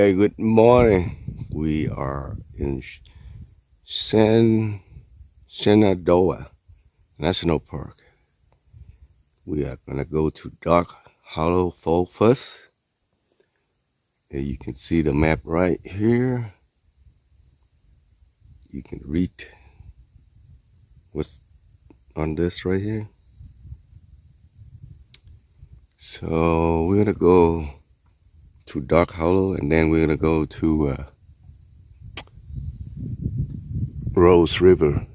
Hey, good morning. We are in Shenandoah National Park. We are gonna go to Dark Hollow Fall first. And you can see the map right here. You can read what's on this right here. So we're gonna go to Dark Hollow, and then we're gonna go to Rose River.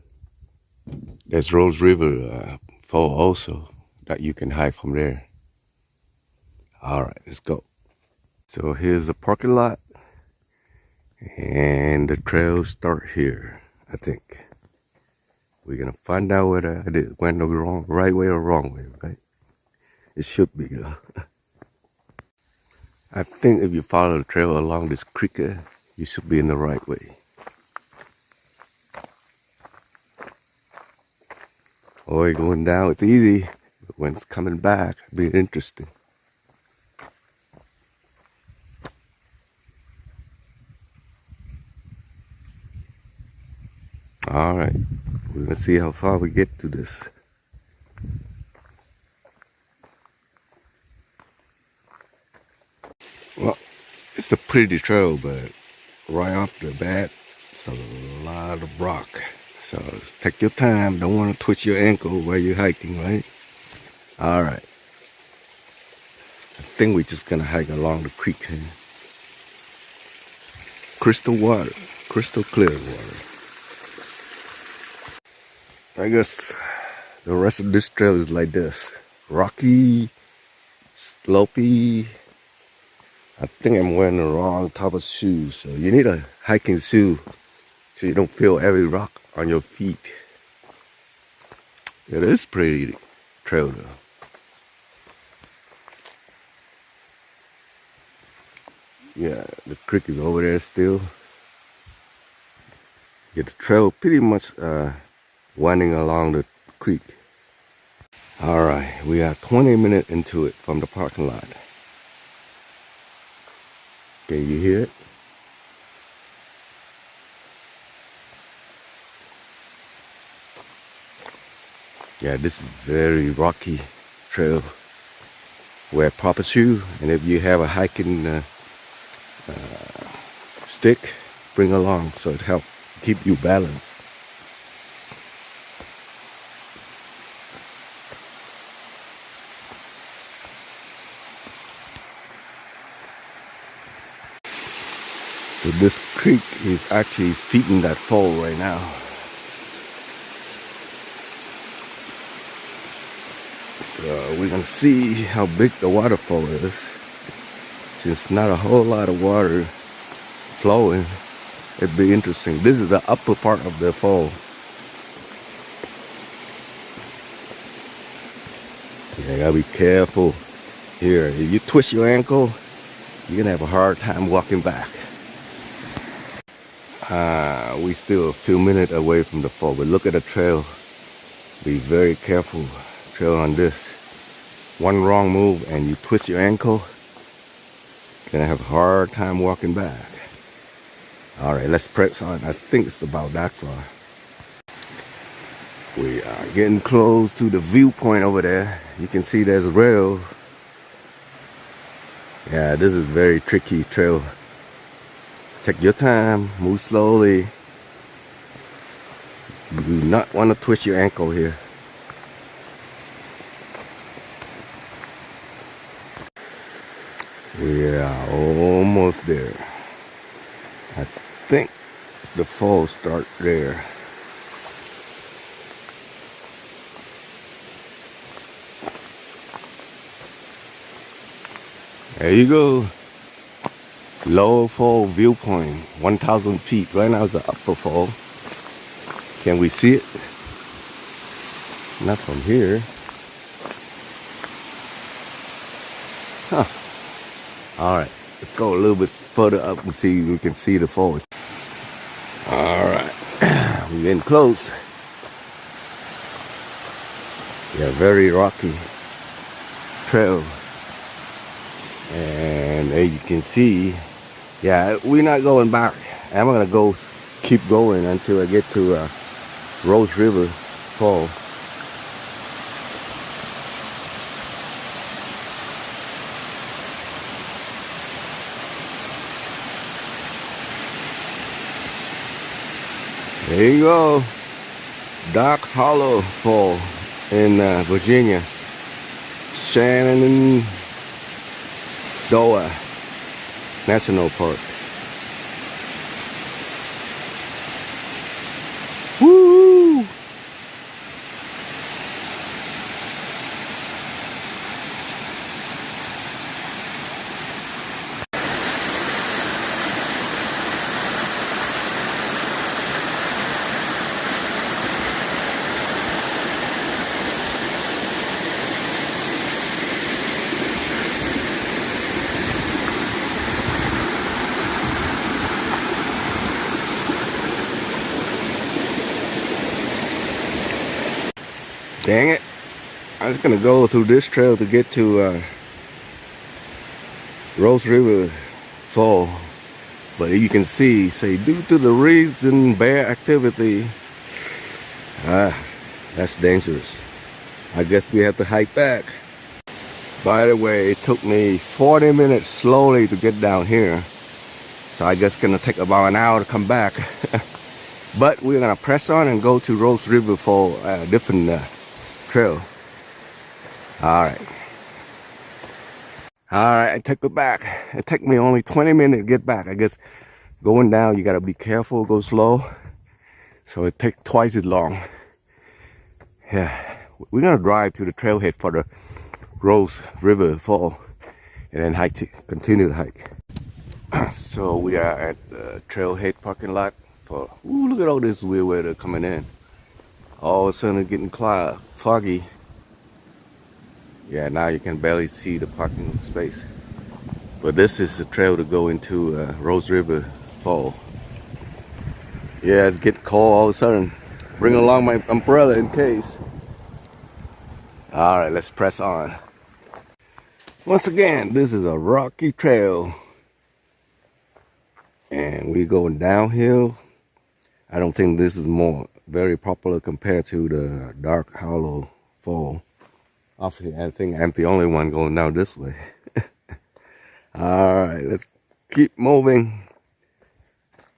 There's Rose River fall also that you can hike from there. All right, let's go. So here's the parking lot, and the trails start here. I think we're gonna find out whether it went the right way or wrong way, right? It should be though. I think if you follow the trail along this creek, you should be in the right way. Oh, going down, it's easy, but when it's coming back, it'll be interesting. All right, we're gonna see how far we get to this. Well, it's a pretty trail, but right off the bat, it's a lot of rock. So take your time. Don't want to twist your ankle while you're hiking, right? All right. I think we're just gonna hike along the creek here. Crystal water, crystal clear water. I guess the rest of this trail is like this. Rocky, slopey. I think I'm wearing the wrong type of shoes. So you need a hiking shoe so you don't feel every rock on your feet. It is pretty trail though. Yeah, the creek is over there still. Get the trail pretty much winding along the creek. All right, we are 20 minutes into it from the parking lot. Can you hear it? Yeah, this is very rocky trail. Wear proper shoe, and if you have a hiking stick, bring along so it helps keep you balanced. So this creek is actually feeding that fall right now. So we're gonna see how big the waterfall is. Since not a whole lot of water flowing, it'd be interesting. This is the upper part of the fall. You gotta be careful here. If you twist your ankle, you're gonna have a hard time walking back. We still a few minutes away from the fall, but look at the trail. Be very careful trail on this. One wrong move and you twist your ankle, you're gonna have a hard time walking back. All right, let's press on. I think it's about that far. We are getting close to the viewpoint over there. You can see there's a rail. Yeah, this is very tricky trail. Take your time, move slowly. You do not want to twist your ankle here. We are almost there. I think the fall starts there. There you go. Lower fall viewpoint, 1,000 feet. Right now is the upper fall. Can we see it? Not from here. Huh. All right, let's go a little bit further up and see if we can see the fall. All right, we're getting close. Yeah, very rocky trail. And as you can see, Yeah, we're not going back. I'm gonna go keep going until I get to Rose River Fall. There you go. Dark Hollow Fall in Virginia. Shenandoah National Park. Woo! Dang it. I was gonna go through this trail to get to Rose River Fall. But you can see, say, due to the recent bear activity, that's dangerous. I guess we have to hike back. By the way, it took me 40 minutes slowly to get down here. So I guess it's gonna take about an hour to come back. But we're gonna press on and go to Rose River for a different trail. Alright, I took it back. It took me only 20 minutes to get back. I guess going down you gotta be careful, go slow. So it takes twice as long. Yeah, we're gonna drive to the trailhead for the Rose River Fall and then continue to hike. So we are at the trailhead parking lot for, ooh, look at all this weird weather coming in. All of a sudden it's getting cloudy, foggy. Yeah, now you can barely see the parking space. But this is the trail to go into Rose River Fall. Yeah, it's getting cold all of a sudden. Bring along my umbrella in case. Alright, let's press on. Once again, this is a rocky trail. And we're going downhill. I don't think this is very popular compared to the Dark Hollow Fall. Obviously, I think I'm the only one going down this way. Alright, let's keep moving.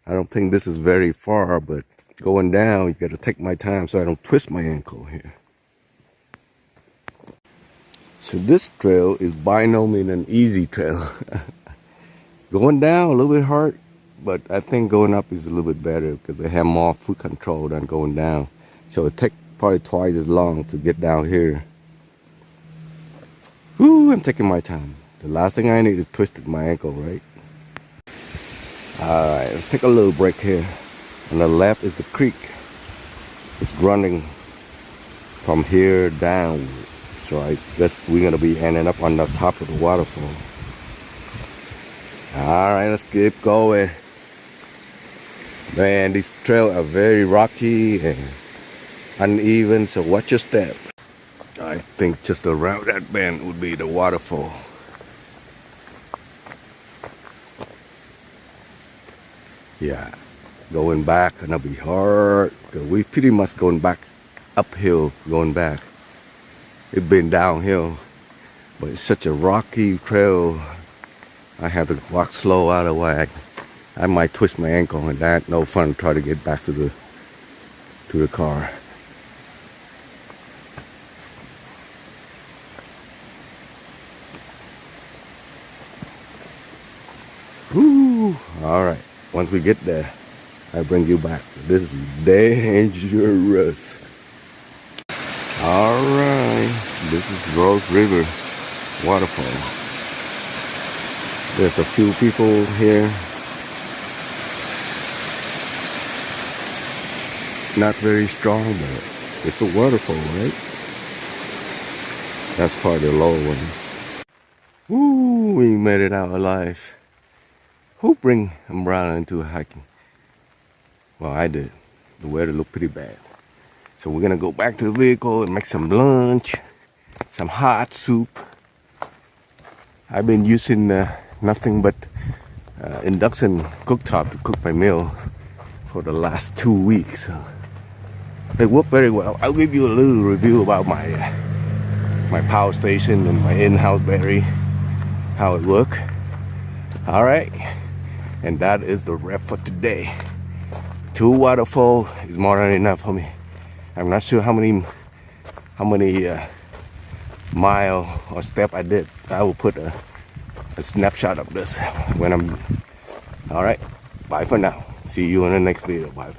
I don't think this is very far, but going down, you gotta take my time so I don't twist my ankle here. So this trail is by no means an easy trail. Going down a little bit hard, but I think going up is a little bit better because they have more foot control than going down. So it takes probably twice as long to get down here. Whoo, I'm taking my time. The last thing I need is twisted my ankle, right? Alright, let's take a little break here. On the left is the creek. It's running from here down. So I guess we're gonna be ending up on the top of the waterfall. Alright, let's keep going. Man, these trails are very rocky and uneven, so watch your step. I think just around that bend would be the waterfall. Yeah, going back gonna be hard because we pretty much going back uphill going back. It's been downhill, but it's such a rocky trail. I have to walk slow, otherwise I might twist my ankle, and that's no fun to try to get back to the car. Woo! All right. Once we get there, I bring you back. This is dangerous. All right. This is Rose River Waterfall. There's a few people here. Not very strong, but it's a waterfall, right? That's part of the low one. Woo! We made it out alive. Who bring umbrella into hiking? Well, I did. The weather looked pretty bad. So we're gonna go back to the vehicle and make some lunch, some hot soup. I've been using nothing but induction cooktop to cook my meal for the last 2 weeks. They work very well. I'll give you a little review about my power station and my in-house battery, how it works. All right, and that is the wrap for today. 2 waterfall is more than enough for me. I'm not sure how many mile or step I did. I will put a snapshot of this when I'm all right. Bye for now. See you in the next video. Bye.